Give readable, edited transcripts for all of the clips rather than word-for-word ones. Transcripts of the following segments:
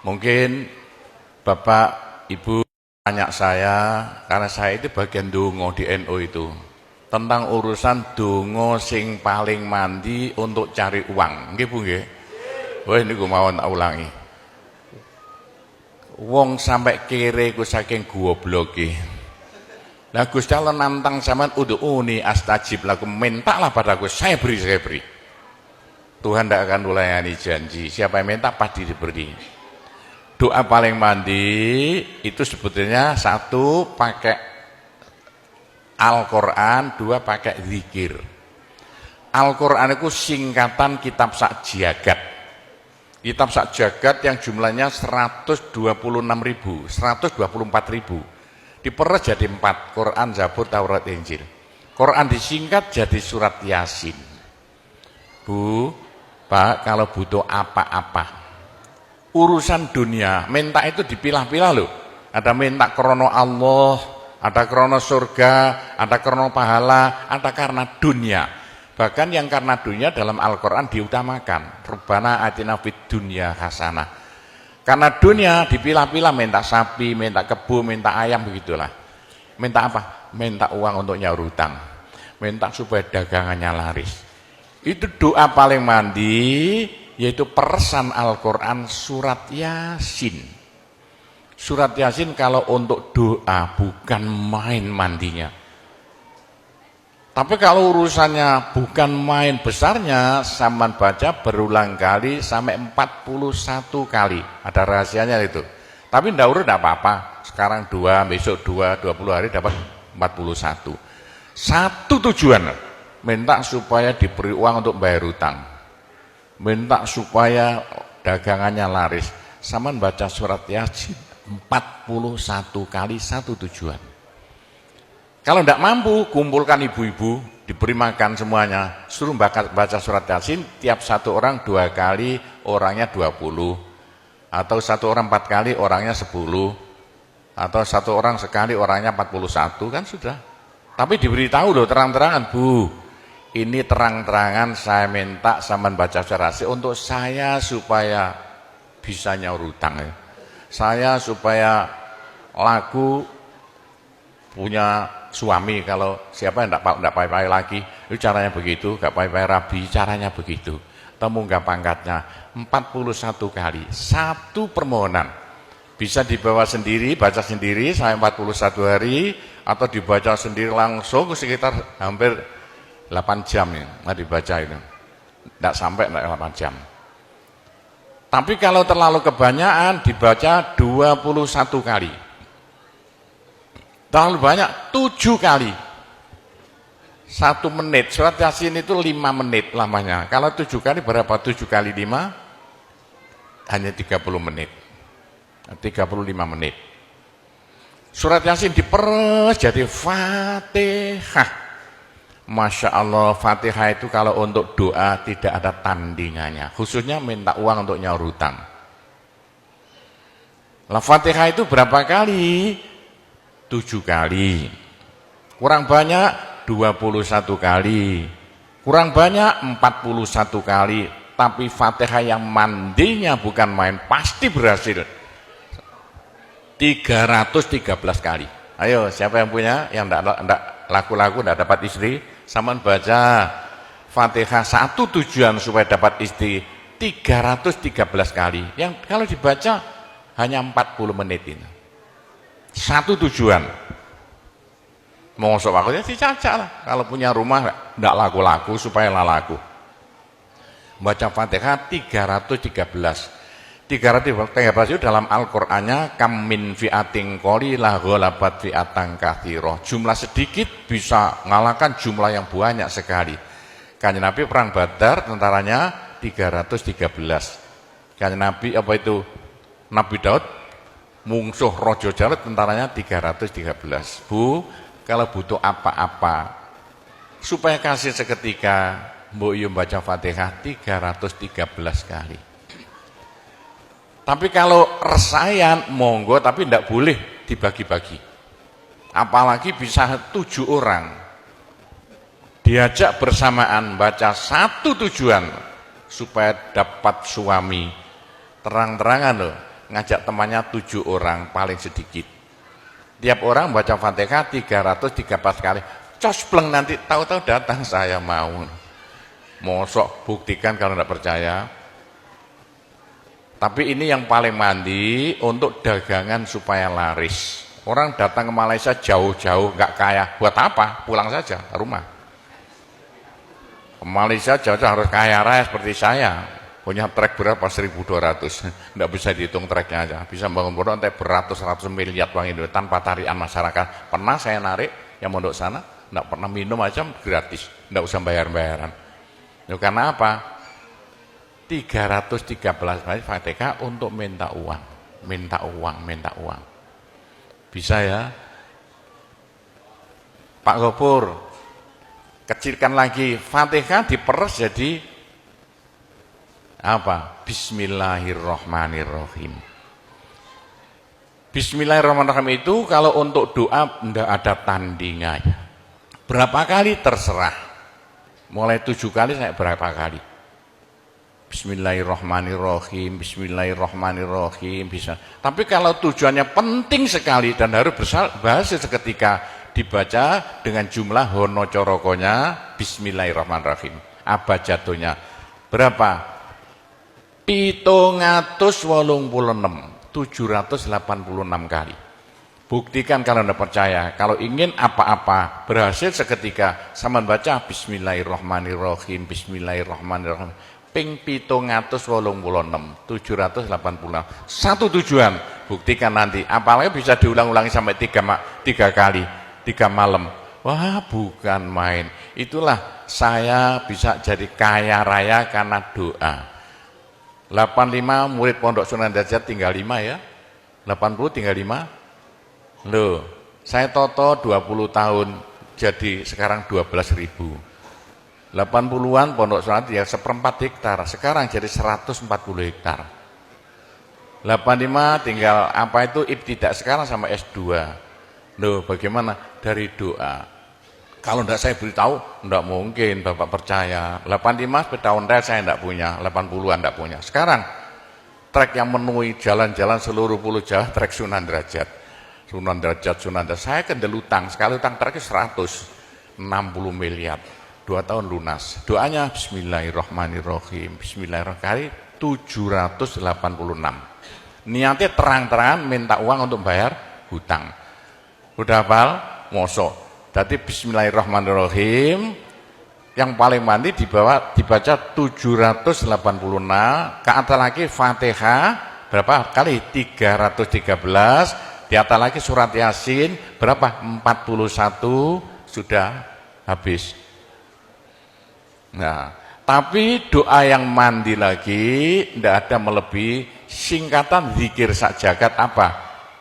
Mungkin Bapak, Ibu tanya saya, karena saya itu bagian dongo di NU itu, tentang urusan dongo sing paling mandi untuk cari uang. Nggih Bu nggih? Wah niku mawon tak ulangi. Wong sampai kere ku saking gobloke. Lah Gusti Allah nantang sampean ud'uni astajib lakum, mintalah padaku, saya beri, saya beri. Tuhan tidak akan melayani janji. Siapa yang minta pasti diberi. Doa paling mandi itu sebetulnya satu pakai Al-Quran, dua pakai zikir. Al-Quran itu singkatan kitab sak jagat. Kitab sak jagat yang jumlahnya 126.000, 124.000. Diperes jadi 4, Quran, Zabur, Taurat, Injil. Quran disingkat jadi surat Yasin. Bu, Pak, kalau butuh apa-apa, urusan dunia, minta itu dipilah-pilah loh. Ada minta krono Allah, ada krono surga, ada krono pahala, ada karena dunia. Bahkan yang karena dunia dalam Al-Quran diutamakan. Rabbana atina fid dunya hasanah. Karena dunia dipilah-pilah, minta sapi, minta kebo, minta ayam, begitulah. Minta apa? Minta uang untuk nyaur hutang. Minta supaya dagangannya laris. Itu doa paling mandi, yaitu peresan Al-Quran surat Yasin. Surat Yasin kalau untuk doa bukan main mandinya. Tapi kalau urusannya bukan main besarnya, sampean baca berulang kali sampai 41 kali. Ada rahasianya itu. Tapi ndak urut enggak apa-apa. Sekarang 2, besok 2, 20 hari dapat 41. Satu tujuan, minta supaya diberi uang untuk bayar hutang. Minta supaya dagangannya laris. Sampean baca surat Yasin 41 kali, satu tujuan. Kalau tidak mampu, kumpulkan ibu-ibu, diberi makan semuanya, suruh baca surat Yasin, tiap satu orang 2 kali, orangnya 20, atau satu orang 4 kali, orangnya 10, atau satu orang sekali, orangnya 41, kan sudah. Tapi diberitahu loh terang-terangan, Bu, ini terang-terangan saya minta sampean baca surat Yasin untuk saya supaya bisa nyaur hutang ya. Saya supaya laku punya suami, kalau siapa yang tidak payah-payah lagi, itu caranya begitu, gak payah-payah rabi, caranya begitu. Temu gak pangkatnya, 41 kali, satu permohonan. Bisa dibawa sendiri, baca sendiri sampai 41 hari, atau dibaca sendiri langsung sekitar hampir 8 jam ya, dibaca itu. Tidak sampai 8 jam. Tapi kalau terlalu kebanyakan, dibaca 21 kali. Terlalu banyak 7 kali 1 menit. Surat Yasin itu 5 menit lamanya. Kalau 7 kali berapa? 7 kali 5 hanya 30 menit, 35 menit. Surat Yasin diperes jadi Fatihah. Masya Allah, Fatihah itu kalau untuk doa tidak ada tandingannya, khususnya minta uang untuk nyaur hutang. Lah Fatihah itu berapa kali? 7 kali. Kurang banyak 21 kali. Kurang banyak 41 kali. Tapi Fatihah yang mandinya bukan main, pasti berhasil 313 kali. Ayo, siapa yang punya, yang enggak laku-laku, enggak dapat istri, sampean baca Fatihah, satu tujuan supaya dapat istri 313 kali. Yang kalau dibaca hanya 40 menit ini. Satu tujuan. Mau ngosok waktunya dicacak lah. Kalau punya rumah enggak laku-laku supaya laku. Baca Fatihah 313. 313 itu dalam Al-Qur'annya kam min fi'atin qalilah ghalabat fi'atan katsirah. Jumlah sedikit bisa mengalahkan jumlah yang banyak sekali. Kanjeng Nabi perang Badar tentaranya 313. Kanjeng Nabi apa itu? Nabi Daud mungsuh Raja Jalut tentaranya 313. Bu, kalau butuh apa-apa supaya kasih seketika, mbok yo baca Fatihah 313 kali. Tapi kalau resayan monggo, tapi tidak boleh dibagi-bagi. Apalagi bisa 7 orang diajak bersamaan baca satu tujuan supaya dapat suami. Terang-terangan loh. ngajak temannya 7 orang paling sedikit. Tiap orang baca Fatihah 313 kali. Cospleng nanti tahu-tahu datang saya mau. Mosok buktikan kalau tidak percaya. Tapi ini yang paling mandi untuk dagangan supaya laris. Orang datang ke Malaysia jauh-jauh nggak kaya, buat apa? Pulang saja ke rumah. Ke Malaysia jauh-jauh harus kaya raya seperti saya. Punya trek berapa? 1.200. Nggak bisa dihitung treknya aja. Bisa bangun pondok nanti beratus-ratus miliar uang Indonesia tanpa tarian masyarakat. Pernah saya narik yang mondok sana, nggak pernah minum aja gratis, nggak usah bayar-bayaran. Ya, karena apa? 313 kali Fatihah untuk minta uang. Bisa ya? Pak Gopur, kecilkan lagi. Fatihah diperes jadi apa? Bismillahirrahmanirrahim. Bismillahirrahmanirrahim itu kalau untuk doa tidak ada tandingannya. Berapa kali terserah. Mulai 7 kali saya berapa kali. Bismillahirrahmanirrahim, Bismillahirrahmanirrahim bisa. Tapi kalau tujuannya penting sekali dan harus berhasil seketika dibaca dengan jumlah hono corokonya Bismillahirrahmanirrahim. Abjadnya berapa? 786 kali. Buktikan kalau Anda percaya. Kalau ingin apa-apa berhasil seketika, sama baca Bismillahirrahmanirrahim, Bismillahirrahmanirrahim. Ping 786. Satu tujuan, buktikan nanti. Apalagi bisa diulang-ulangi sampai 3 kali, 3 malam. Wah, bukan main. Itulah saya bisa jadi kaya raya karena doa. 85 murid Pondok Sunan Derajat tinggal 5 ya. 80 tinggal 5. Loh, saya toto 20 tahun jadi sekarang 12.000. 80-an Pondok Sunan ya 1/4 hektar, sekarang jadi 140 hektar. 85 tinggal apa itu ibtidak sekarang sama S2. Loh, bagaimana? Dari doa. Kalau tidak saya beritahu, tidak mungkin Bapak percaya. 85 sepeda ontel saya tidak punya, 80-an tidak punya. Sekarang trek yang memenuhi jalan-jalan seluruh pulau Jawa, trek Sunan Derajat. Saya kendel utang, sekali utang treknya 160 miliar. 2 tahun lunas. Doanya Bismillahirrahmanirrahim. Bismillahirrahmanirrahim 786. Niatnya terang-terangan minta uang untuk bayar hutang. Udah hafal? Mosok. Jadi Bismillahirrahmanirrahim yang paling mandi dibaca 786, ke atas lagi Fatihah berapa kali? 313, di atas lagi surat Yasin berapa? 41, sudah habis. Nah, tapi doa yang mandi lagi tidak ada melebihi singkatan zikir sak jagat apa?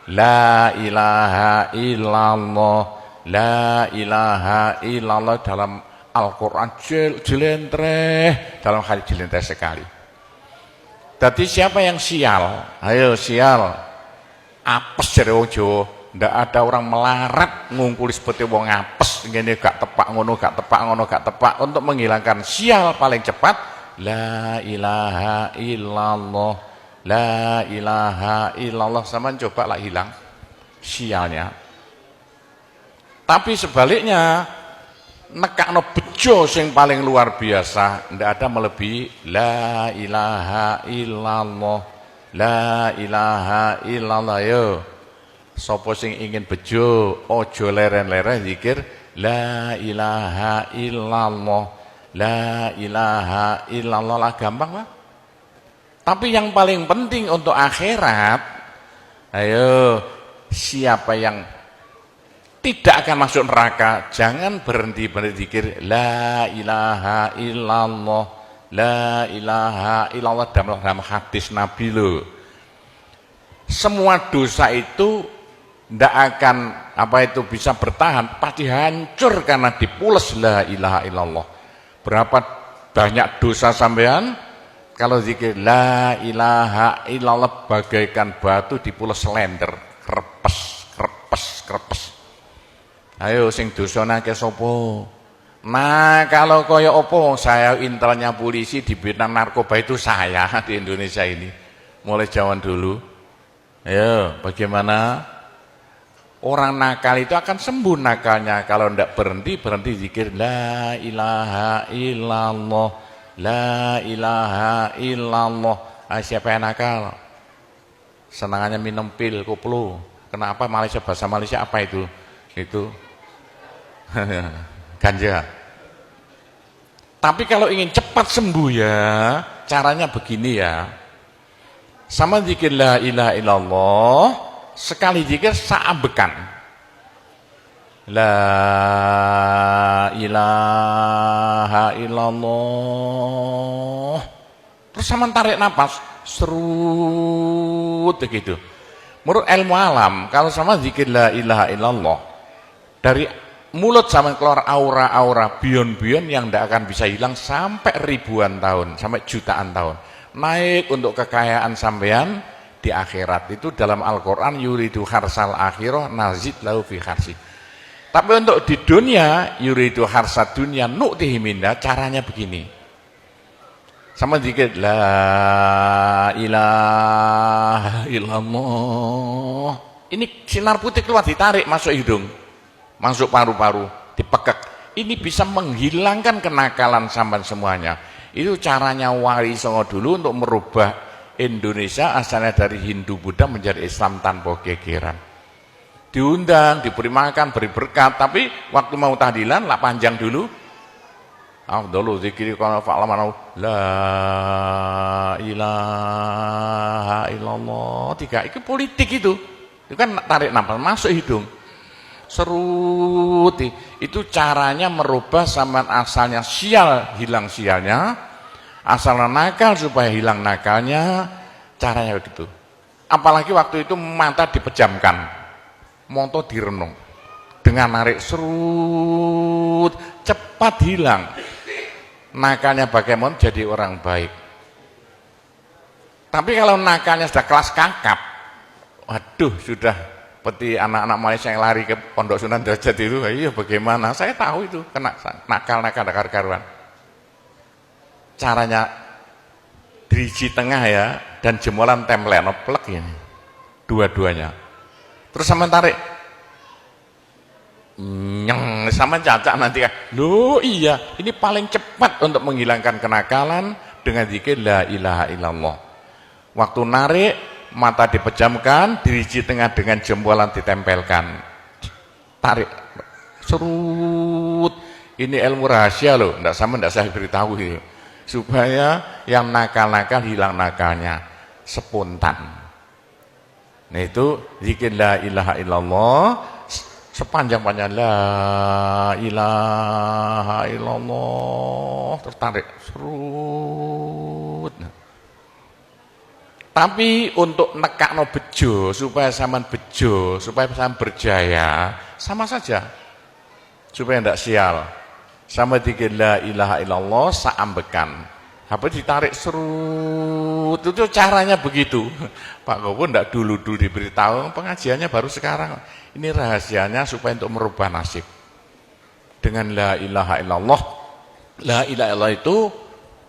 La ilaha illallah, la ilaha illallah dalam Al-Quran jelentreh, dalam hadis jelentreh sekali. Jadi siapa yang sial? Ayo sial. Apes dari wong Jawa. Ndak ada orang melarat ngungkuli seperti wong apes ngene gak tepak ngono gak tepak untuk menghilangkan sial paling cepat la ilaha illallah, la ilaha illallah. Sama coba lah hilang sialnya. Tapi sebaliknya nekakno bejo sing paling luar biasa ndak ada melebihi la ilaha illallah, la ilaha illallah. Yo sapa sing ingin bejo ojo leren-leren zikir la ilaha illallah, la ilaha illallah lah, gampang lah. Tapi yang paling penting untuk akhirat, ayo siapa yang tidak akan masuk neraka jangan berhenti berzikir la ilaha illallah, la ilaha illallah dalam hadis Nabi loh. Semua dosa itu tidak akan bisa bertahan, pasti hancur karena dipules la ilaha illallah. Berapa banyak dosa sampean kalau zikir la ilaha illallah bagaikan batu dipules slender, krepes. Ayo sing dosane akeh sapa? Nah, kalau kaya opo saya intelnya polisi di bidang narkoba itu saya di Indonesia ini mulai zaman dulu. Ayo, bagaimana? Orang nakal itu akan sembuh nakalnya kalau tidak berhenti zikir la ilaha illallah, la ilaha illallah. Siapa yang nakal? Senangannya minum pil, koplo. Kenapa Malaysia, bahasa Malaysia apa itu? Itu ganja. Tapi kalau ingin cepat sembuh ya, caranya begini ya. Sama zikir la ilaha illallah, sekali zikir saambekan. La ilaha illallah. Terus sama tarik nafas, serut begitu. Menurut ilmu alam, kalau sama zikir la ilaha illallah, dari mulut sama keluar aura-aura bion-bion yang tidak akan bisa hilang sampai ribuan tahun, sampai jutaan tahun. Naik untuk kekayaan sampean di akhirat. Itu dalam Al-Quran, yuridu harsal akhirah nazid lahu fi harsi. Tapi untuk di dunia, yuridu harsad dunia nu'tihi minna, caranya begini. Sama dikit, la ilaha illallah. Ini sinar putih keluar, ditarik masuk hidung, masuk paru-paru, dipekek. Ini bisa menghilangkan kenakalan sampean semuanya. Itu caranya Wali Songo dulu untuk merubah Indonesia asalnya dari Hindu Buddha menjadi Islam tanpa gegeran. Diundang, diberi makan, beri berkat, tapi waktu mau tahlilan lah panjang dulu. Dulu zikir kalau fa'laman la ilaha illallah. Tiga, itu politik itu. Itu kan tarik nafas masuk hidung. Serut. Itu caranya merubah sampean asalnya sial, hilang sialnya. Asalnya nakal supaya hilang nakalnya, caranya begitu. Apalagi waktu itu mata dipejamkan, moto direnung, dengan narik serut, cepat hilang. Nakalnya bagaimana jadi orang baik. Tapi kalau nakalnya sudah kelas kakap, waduh sudah seperti anak-anak Malaysia yang lari ke Pondok Sunan Derajat itu, iya bagaimana? Saya tahu itu kena nakal-nakal karuan. Caranya driji tengah ya, dan jemolan template plek ini dua-duanya. Terus sama tarik nyeng sama cacak nanti kan. Loh iya, ini paling cepat untuk menghilangkan kenakalan dengan zikir la ilaha illallah. Waktu narik, mata dipejamkan, driji tengah dengan jempolan ditempelkan. Tarik serut. Ini ilmu rahasia loh, enggak saya beritahu itu. Supaya yang nakal-nakal hilang nakalnya spontan. Nah itu zikir la ilaha illallah sepanjang-panjang la ilaha illallah, tertarik serut. Tapi untuk nekakno bejo supaya sampean bejo, supaya sampean berjaya, sama saja. Supaya tidak sial. Sama zikir la ilaha illallah saambekan. Apa ditarik serut, itu caranya begitu. Pak Gowo ndak dulu diberitahu, pengajiannya baru sekarang. Ini rahasianya supaya untuk merubah nasib. Dengan la ilaha illallah. La ilaha illallah itu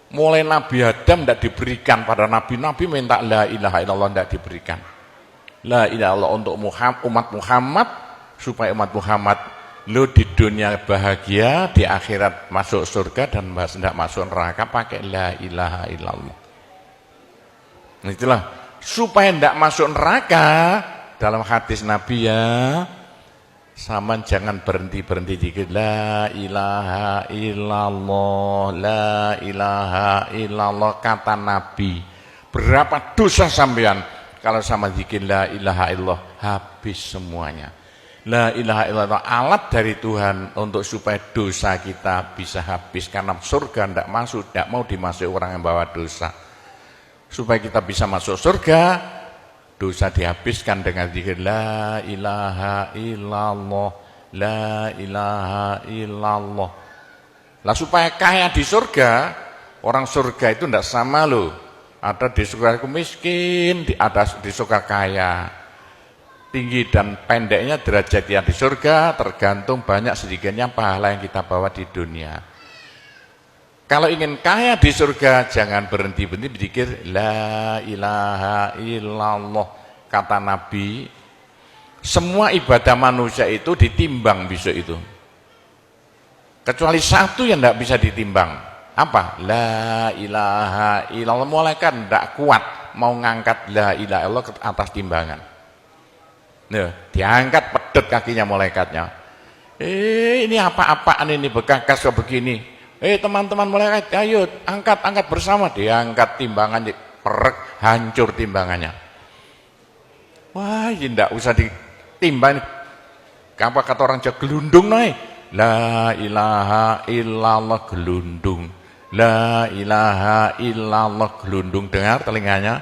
mulai Nabi Adam ndak diberikan pada nabi-nabi minta la ilaha illallah ndak diberikan. La ilaha illallah untuk umat Muhammad supaya umat Muhammad lo di dunia bahagia, di akhirat masuk surga dan tidak masuk neraka pakai la ilaha illallah. Itulah supaya tidak masuk neraka dalam hadis Nabi ya, sama jangan berhenti zikir la ilaha illallah, la ilaha illallah kata Nabi. Berapa dosa sampean kalau sama zikir la ilaha illallah habis semuanya. La ilaha illallah alat dari Tuhan untuk supaya dosa kita bisa habis, karena surga tidak masuk, tidak mau dimasuki orang yang bawa dosa. Supaya kita bisa masuk surga, dosa dihabiskan dengan zikir la ilaha illallah, la ilaha illallah. Lah supaya kaya di surga, orang surga itu tidak sama loh. Ada di surga miskin, ada di surga kaya. Tinggi dan pendeknya derajat yang di surga tergantung banyak sedikitnya pahala yang kita bawa di dunia. Kalau ingin kaya di surga jangan berhenti berzikir la ilaha illallah, kata Nabi, semua ibadah manusia itu ditimbang besok itu. Kecuali satu yang tidak bisa ditimbang. Apa? La ilaha illallah. Malaikat tidak kuat mau ngangkat la ilaha illallah ke atas timbangan. Nah, diangkat pedet kakinya malaikatnya. Ini apa-apaan ini bekas kok begini. Teman-teman malaikat, ayo angkat bersama. Diangkat timbangannya, perek, hancur timbangannya. Wah, ini tidak usah ditimbang. Apa kata orang Jawa, gelundung naik. La ilaha illallah gelundung. La ilaha illallah gelundung. Dengar telinganya.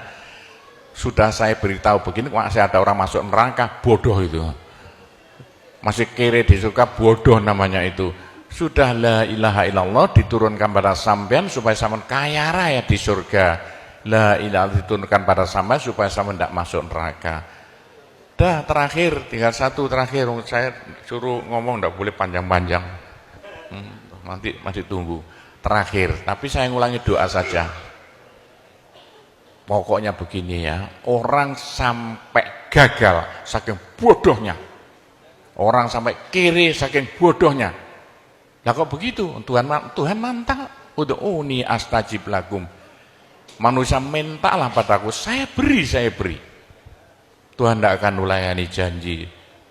Sudah saya beritahu begini, masih ada orang masuk neraka, bodoh itu. Masih kere di surga, bodoh namanya itu. Sudah la ilaha illallah diturunkan pada sampean supaya sampean kaya raya di surga. La ilaha diturunkan pada sampean supaya sampean tidak masuk neraka. Dah terakhir, tinggal satu terakhir. Saya suruh ngomong tidak boleh panjang-panjang. Nanti masih tunggu. Terakhir, tapi saya ngulangi doa saja. Pokoknya begini ya, orang sampai gagal saking bodohnya. Orang sampai kiri saking bodohnya. Lah kok begitu? Tuhan mantap. Ud'uni astajib lakum. Manusia mintalah padaku, saya beri. Tuhan tidak akan melayani janji.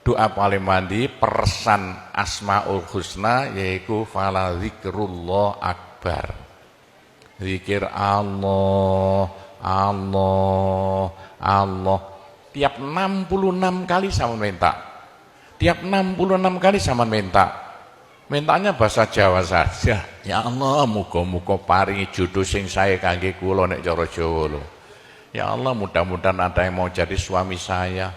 Doa paling mandi persan Asmaul Husna yaitu fala zikrullah akbar. Zikir Allah, Allah, Allah. Tiap 66 kali sama minta. Tiap 66 kali sama minta. Mintanya bahasa Jawa saja. Ya Allah, muga-muga paringi jodoh sing sae kangge kula nek cara Jawa lho. Ya Allah, mudah-mudahan ada yang mau jadi suami saya.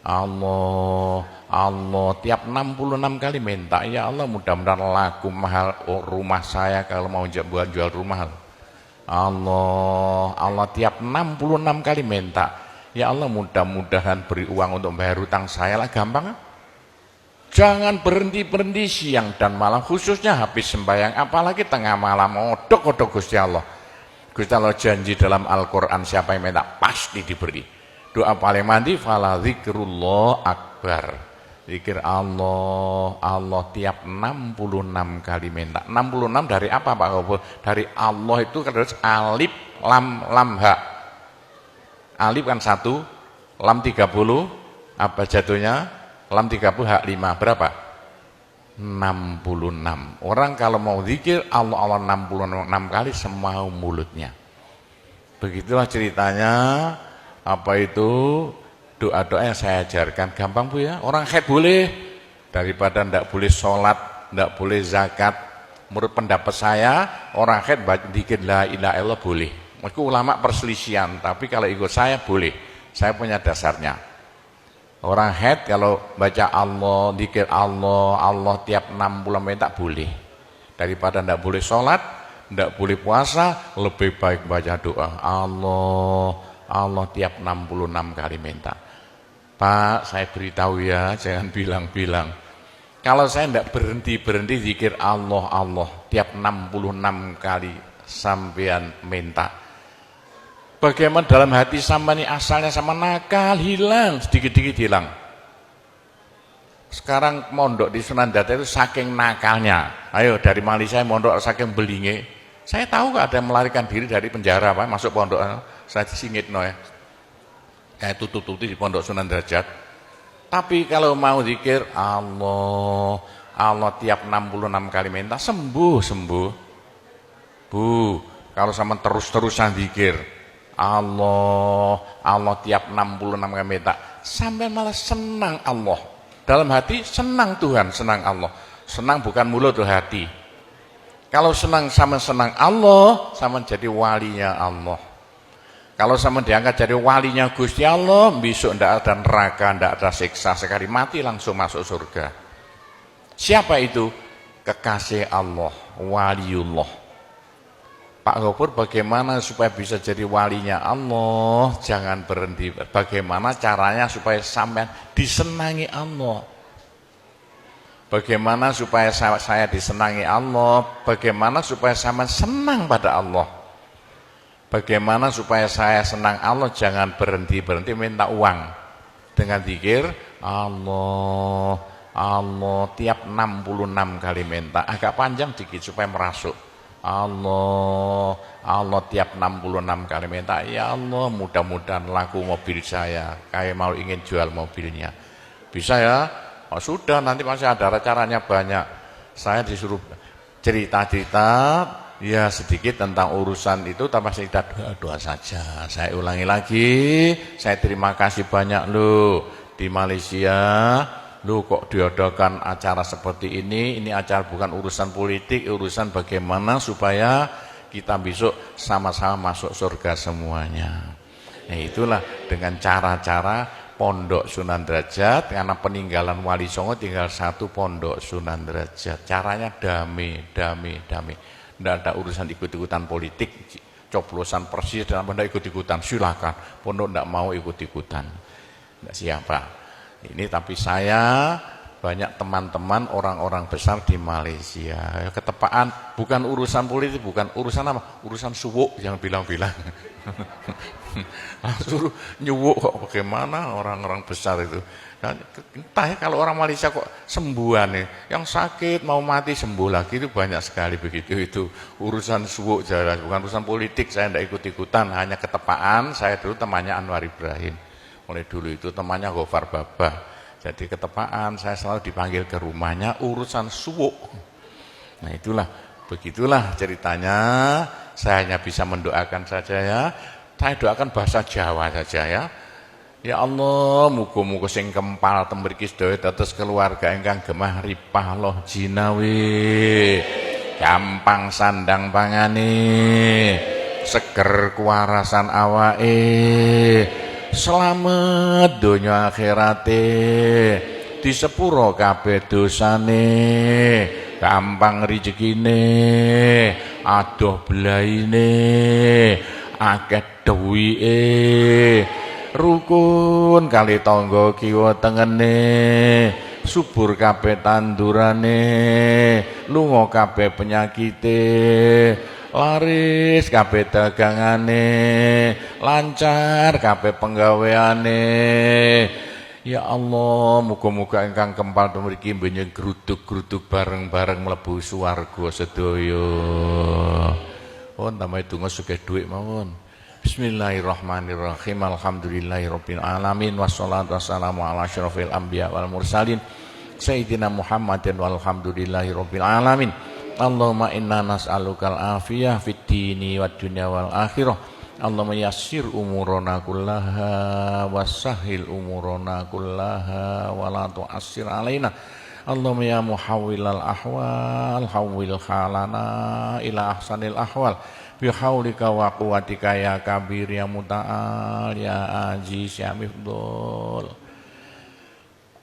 Allah, Allah, tiap 66 kali minta. Ya Allah, mudah-mudahan laku mahal rumah saya kalau mau jual rumah. Allah, Allah, tiap 66 kali minta. Ya Allah, mudah-mudahan beri uang untuk bayar hutang saya lah, gampang. Jangan berhenti siang dan malam, khususnya habis sembahyang, apalagi tengah malam, odok-odok Gusti Allah. Gusti Allah janji dalam Al-Quran, siapa yang minta pasti diberi. Doa paling mandi fala zikrullah akbar. Zikir Allah, Allah tiap 66 kali minta. 66 dari apa Pak Kobo? Dari Allah itu terus alif lam ha. Alif kan 1, lam 30, apa jatuhnya? Lam 30 hak 5, berapa? 66. Orang kalau mau zikir Allah 66 kali semau mulutnya. Begitulah ceritanya. Apa itu doa-doa yang saya ajarkan, gampang Bu ya. Orang haid boleh, daripada ndak boleh sholat, ndak boleh zakat. Menurut pendapat saya, orang haid zikir la ilaha illallah boleh. Itu ulama perselisihan, tapi kalau ikut saya boleh. Saya punya dasarnya. Orang haid kalau baca Allah, zikir Allah, Allah tiap 60 menit tak boleh. Daripada ndak boleh sholat, ndak boleh puasa, lebih baik baca doa Allah, Allah tiap 66 kali minta. Pak, saya beritahu ya, jangan bilang-bilang. Kalau saya tidak berhenti zikir Allah, Allah tiap 66 kali sampean minta. Bagaimana dalam hati sama ini asalnya sama nakal, hilang, sedikit-sedikit hilang. Sekarang mondok di Sunan Data itu saking nakalnya. Ayo dari Malaysia mondok saking belinge. Saya tahu gak ada yang melarikan diri dari penjara Pak, masuk pondok. Saya singit no ya. Kayak tutup-tutup di pondok Sunan Derajat. Tapi kalau mau zikir Allah, Allah tiap 66 kali minta sembuh. Bu, kalau sama terus-terusan zikir Allah, Allah tiap 66 kali minta, sampai malah senang Allah. Dalam hati senang Tuhan, senang Allah. Senang bukan mulut tuh hati. Kalau senang sama senang Allah, sama jadi walinya Allah. Kalau sama diangkat jadi walinya Gusti Allah, besok ndak ada neraka, ndak ada siksa, sekali mati langsung masuk surga. Siapa itu? Kekasih Allah, waliullah. Pak Gopur, bagaimana supaya bisa jadi walinya Allah? Jangan berhenti. Bagaimana caranya supaya sampean disenangi Allah? Bagaimana supaya saya disenangi Allah? Bagaimana supaya sampean senang pada Allah? Bagaimana supaya saya senang Allah, jangan berhenti-berhenti minta uang. Dengan zikir Allah, Allah tiap 66 kali minta. Agak panjang dikit supaya merasuk. Allah, Allah tiap 66 kali minta. Ya Allah, mudah-mudahan laku mobil saya. Kayak mau ingin jual mobilnya. Bisa ya? Oh, sudah, nanti masih ada caranya banyak. Saya disuruh cerita-cerita ya sedikit tentang urusan itu, tanpa cerita doa saja. Saya ulangi lagi, saya terima kasih banyak loh di Malaysia. Loh kok diadakan acara seperti ini acara bukan urusan politik, urusan bagaimana supaya kita besok sama-sama masuk surga semuanya. Nah itulah dengan cara-cara Pondok Sunan Derajat, karena peninggalan Wali Songo tinggal satu Pondok Sunan Derajat. Caranya damai. Tidak ada urusan ikut-ikutan politik, coblosan persis dan tidak ikut-ikutan, silakan. Pondok tidak mau ikut-ikutan. Tidak siapa. Ini tapi saya banyak teman-teman orang-orang besar di Malaysia. Ketepaan bukan urusan politik, bukan urusan apa? Urusan suwuk yang bilang-bilang. Suruh nyuwuk kok bagaimana orang-orang besar itu. Entah ya kalau orang Malaysia kok sembuhan nih, yang sakit mau mati sembuh lagi itu banyak sekali begitu. Itu urusan suwuk jelas, bukan urusan politik. Saya tidak ikut-ikutan, hanya ketepaan. Saya dulu temannya Anwar Ibrahim, mulai dulu itu temannya Gofar Babah. Jadi ketepaan saya selalu dipanggil ke rumahnya urusan suwuk. Nah itulah, begitulah ceritanya. Saya hanya bisa mendoakan saja ya. Saya doakan bahasa Jawa saja ya. Ya Allah, muga-muga sing kempal temriki sedaya dados keluarga ingkang gemah ripah loh jinawi. Gampang sandang pangane, seger kuwarasan awake. Selamat donya akhirate, di sepuro kabeh dosane, gampang rezekine, adoh belaine, akeh duwike, rukun kali tangga kiwa tengene, subur kabeh tandurane, lunga kabeh penyakite, laris kabeh dagangane, lancar kabeh penggaweane. Ya Allah, muga-muga ingkang kempal mriki mbenjing gruduk-gruduk bareng-bareng mlebu swarga sedaya. Oh, tambahe donga sugih dhuwit mawon. Bismillahirrahmanirrahim. Alhamdulillahirabbil alamin wassalatu wassalamu ala asyrofil anbiya wal mursalin sayyidina Muhammadin walhamdulillahirabbil alamin. Allahumma inna nas'alukal afiyah fid dini wad dunya wal akhirah. Allahumma yassir umurana kullaha wassahhil umurana kullaha wa la tu'assir alaina. Allahumma ya muhawwilal ahwal hawwil halana ila ahsanil ahwal bihaulika wa quwwatika ya kabir ya muta'al ya aziz ya mifdul.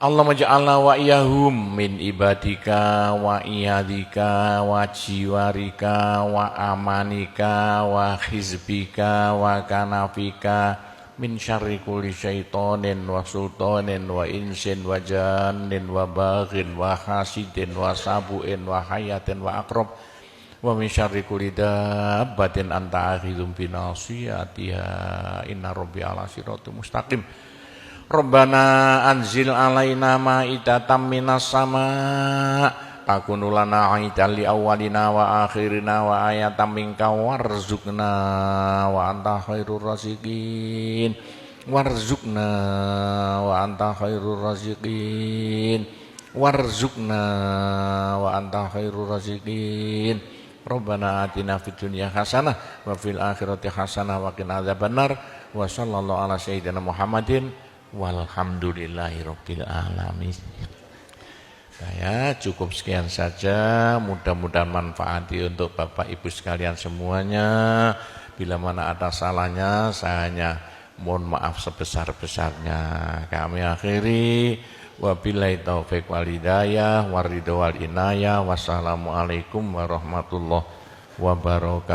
Allahumma ja'alna wa iyahum min ibadika wa iyadika wa jiwarika wa amanika wa hizbika wa kanafika min syarri kulli syaitonin wa sultanin wa insin wa jannin wa baghin wa hasidin wa sabu'in wa hayatin wa akrab wa min syarri kulli dabbatin anta akhidhum binasiyatiha inna rabbi ala siratul mustaqim. Rabbana anzil alaina ma'idatan minas sama takunu lana aidan li awwalina wa akhirina wa ayatan minka warzuqna wa anta khairur raziqin warzuqna wa anta khairur raziqin warzuqna wa anta khairur raziqin. Rabbana atina fid dunya hasanah wa fil akhirati hasanah wa qina adzabannar wa sallallahu ala sayyidina Muhammadin walhamdulillahirabbil alamin. Saya cukup sekian saja, mudah-mudahan manfaati untuk Bapak Ibu sekalian semuanya. Bila mana ada salahnya, saya hanya mohon maaf sebesar-besarnya. Kami akhiri, wabillahi taufik wal hidayah, waridho wal inayah, wassalamualaikum warahmatullahi wabarakatuh.